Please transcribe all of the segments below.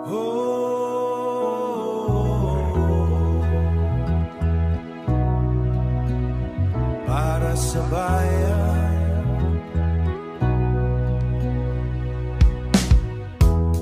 Para sa bayan.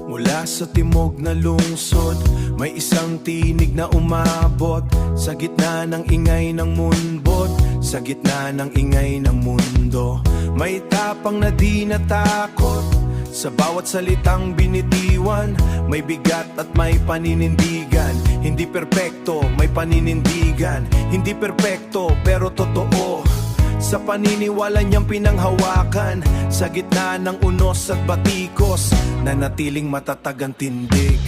Mula sa timog na lungsod, may isang tinig na umabot sa gitna ng ingay ng munbot, sa gitna ng ingay ng mundo. May tapang na di natakot sa bawat salitang binitiwan. May bigat at may paninindigan. Hindi perpekto, may paninindigan. Hindi perpekto, pero totoo. Sa paniniwala niyang pinanghawakan, sa gitna ng unos at batikos, nanatiling matatag ang tindig.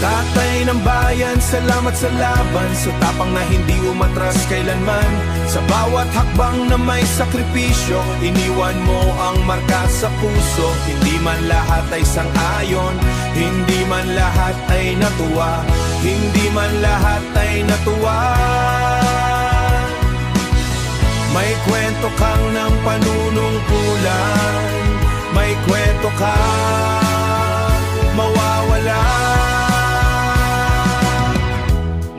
Tatay ng bayan, salamat sa laban, sa tapang na hindi umatras kailanman. Sa bawat hakbang na may sakripisyo, iniwan mo ang marka sa puso. Hindi man lahat ay sang-ayon, hindi man lahat ay natuwa, hindi man lahat ay natuwa. May kwento kang ng panunungkulan, may kwento ka mawawala.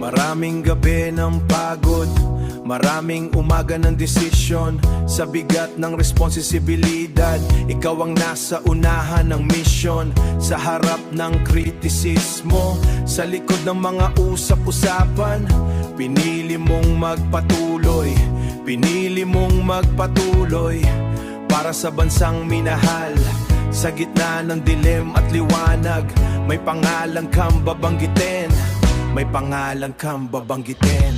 Maraming gabi ng pagod, maraming umaga ng desisyon. Sa bigat ng responsibilidad, ikaw ang nasa unahan ng misyon. Sa harap ng kritisismo, sa likod ng mga usap-usapan, pinili mong magpatuloy, pinili mong magpatuloy para sa bansang minahal. Sa gitna ng dilim at liwanag, may pangalan kang babanggitin, may pangalan kang babanggitin.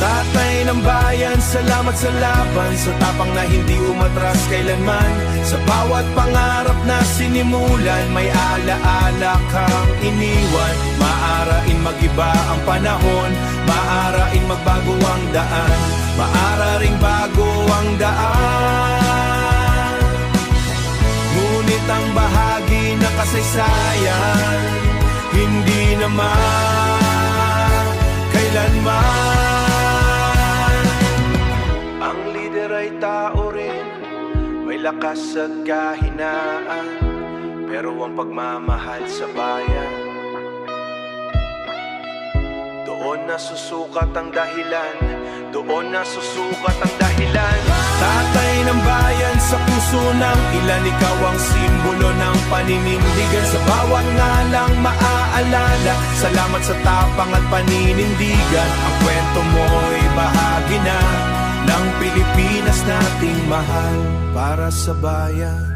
Tatay ng bayan, salamat sa laban, sa tapang na hindi umatras kailanman. Sa bawat pangarap na sinimulan, may alaala kang iniwan. Maaraing magiba ang panahon, maaraing magbago ang daan, maararing bago ang daan. Ngunit ang bahagi ng kasaysayan, hindi naman kailanman. Ang lider ay tao rin, may lakas at kahinaan, pero ang pagmamahal sa bayan, doon nasusukat ang dahilan, doon nasusukat ang dahilan. Tatay ng bayan, sa puso ng ilan, ikaw ang simbolo ng paninindigan. Sa bawat ngalang maaalala, salamat sa tapang at paninindigan. Ang kwento mo'y bahagi na ng Pilipinas nating mahal. Para sa bayan.